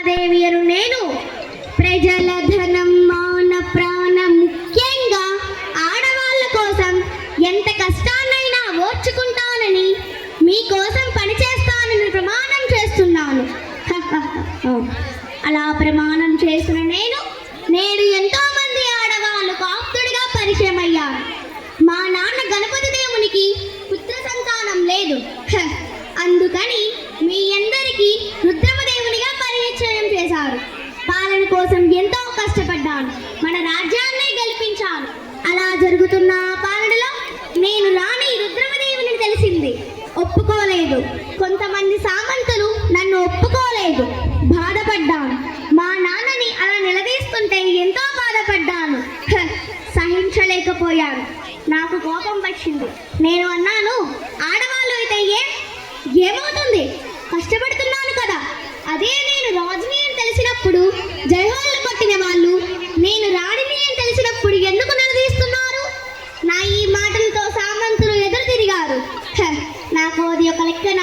దేవియను నేను ప్రజల ధనం మాన ప్రాణ ముఖ్యంగా ఆడవాళ్ళ కోసం ఎంత కష్టాన్నైనా ఓర్చుకుంటానని మీకోసం పనిచేస్తానని ప్రమాణం చేస్తున్నాను. అలా ప్రమాణం చేసిన నేను ఎంతో మంది ఆడవాళ్ళకు ఆప్తుడిగా పరిచయం అయ్యాను. మా నాన్న గణపతి దేవునికి పుత్ర సంతానం లేదు, అందుకని మీ అందరికీ రుద్రమదేవునిగా పరిచయం చేశారు. పాలన కోసం ఎంతో కష్టపడ్డాను, మన రాజ్యాన్ని గెలిపించాను. అలా జరుగుతున్న పాలనలో నేను రాణి రుద్రమదేవుని తెలిసింది, ఒప్పుకోలేదు. కొంతమంది సామంతులు నన్ను ఒప్పుకోలేదు, బాధపడ్డాను. మా నాన్నని అలా నిలదీస్తుంటే ఎంతో బాధపడ్డాను, సహించలేకపోయాను. నాకు కోపం వచ్చింది. నేను అన్నాను, ఆడవాళ్ళు అయితే ఏమవుతుంది, కష్టపడుతున్నాను కదా. అదే నేను రాజుని అని తెలిసినప్పుడు జయహోళ్ళు కొట్టిన వాళ్ళు నేను రాణిని అని తెలిసినప్పుడు ఎందుకు నిలదీస్తున్నారు? నా ఈ మాటలతో సామంతులు ఎదురు తిరిగారు. నాకు అది ఒక లెక్కన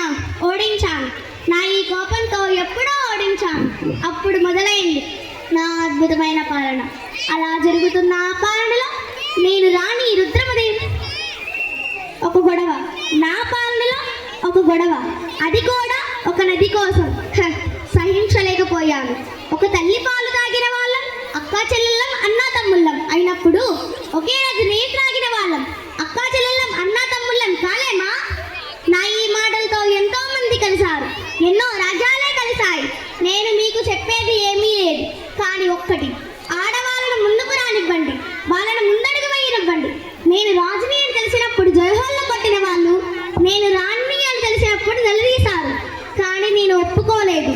ఓడించాను. నా ఈ కోపంతో ఎప్పుడో ఓడించాను. అప్పుడు మొదలైంది నా అద్భుతమైన పాలన. అలా జరుగుతున్న ఆ పాలనలో నేను రాణి రుద్రమదేవి ఒక గొడవ, నా పాలనలో ఒక గొడవ, అది కూడా ఒక నది కోసం. సహించలేకపోయాను. ఒక తల్లి పాలు తాగిన వాళ్ళం, అక్కా చెల్లెళ్ళం, అన్నా తమ్ముళ్ళం అయినప్పుడు ఒకే నది నీరు తాగిన వాళ్ళం, అక్కా చెల్లెళ్ళం, అన్నా తమ్ముళ్ళం కాలేమా? నా ఈ మాటలతో ఎంతో మంది కలిశారు, ఎన్నో రాజ్యాలే కలిశాయి. నేను మీకు చెప్పేది ఏమీ లేదు, కానీ ఒక్కటి, ఆడవాళ్ళను ముందుకు రానివ్వండి, వాళ్ళను ముందడుగు వేయనివ్వండి. నేను రాజుని అని తెలిసినప్పుడు జయహోళ్ళ కొట్టిన వాళ్ళు నేను రాణిని అని తెలిసినప్పుడు నిలదీశారు, కానీ నేను ఒప్పుకోలేదు.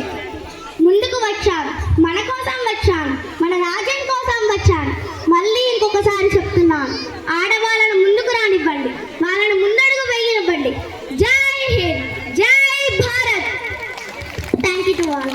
ముందుకు వచ్చాను, మన కోసం వచ్చాను, మన రాజ్యం కోసం వచ్చాను. మళ్ళీ ఇంకొకసారి చెప్తున్నాను, ఆడవాళ్ళను ముందుకు రానివ్వండి, వాళ్ళను ముందడుగు వేయనివ్వండి. జై హింద్, జై Bharat. Thank you to all.